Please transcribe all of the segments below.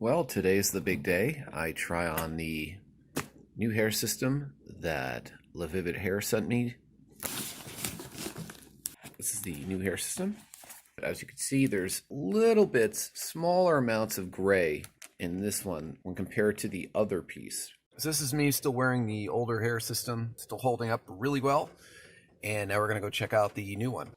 Well, today's the big day. I try on the new hair system that Lavivid Hair sent me. This is the new hair system. As you can see, there's little bits, smaller amounts of gray in this one when compared to the other piece. So this is me still wearing the older hair system, still holding up really well. And now we're gonna go check out the new one.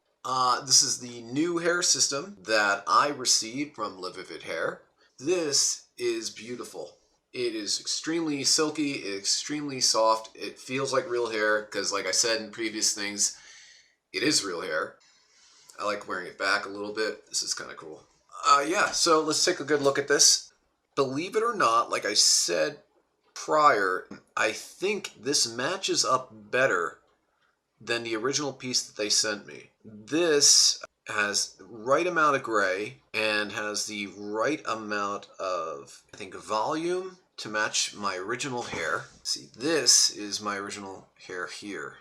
This is the new hair system that I received from Lavivid Hair. This is beautiful. It is extremely silky, extremely soft. It feels like real hair because, like I said in previous things, it is real hair. I like wearing it back a little bit. This is kind of cool. Yeah, so let's take a good look at this. Believe it or not, like I said prior, I think this matches up better than the original piece that they sent me. This has the right amount of gray and has the right amount of, I think, volume to match my original hair. See, this is my original hair here.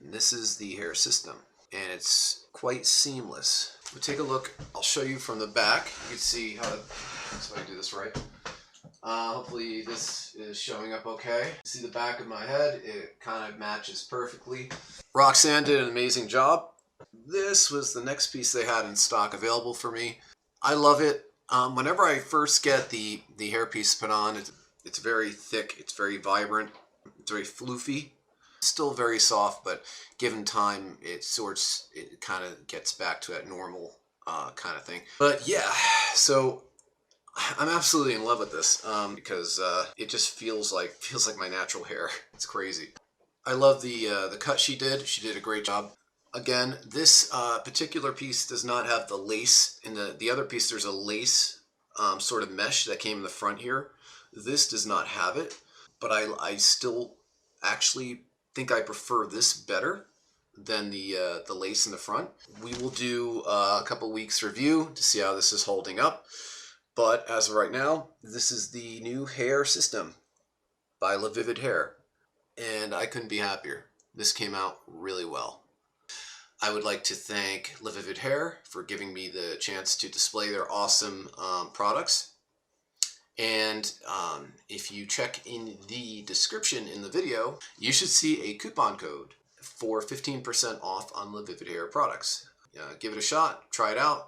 And this is the hair system. And it's quite seamless. We'll take a look. I'll show you from the back. You can see how to, so I do this right. Hopefully this is showing up okay. See the back of my head, it kind of matches perfectly. Roxanne did an amazing job. This was the next piece they had in stock available for me. I love it. Whenever I first get the hairpiece put on, it's very thick, it's very vibrant, it's very floofy. Still very soft, but given time, it kind of gets back to that normal kind of thing. But yeah, so I'm absolutely in love with this because it just feels like my natural hair. It's crazy. I love the cut she did. She did a great job. Again, this particular piece does not have the lace. In the other piece, there's a lace sort of mesh that came in the front here. This does not have it, but I still actually think I prefer this better than the lace in the front. We will do a couple weeks review to see how this is holding up. But as of right now, this is the new hair system by Lavivid Hair. And I couldn't be happier. This came out really well. I would like to thank Lavivid Hair for giving me the chance to display their awesome products. And if you check in the description in the video, you should see a coupon code for 15% off on Lavivid Hair products. Give it a shot, try it out.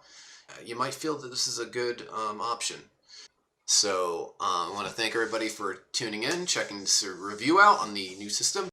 You might feel that this is a good option. So I want to thank everybody for tuning in, checking this review out on the new system.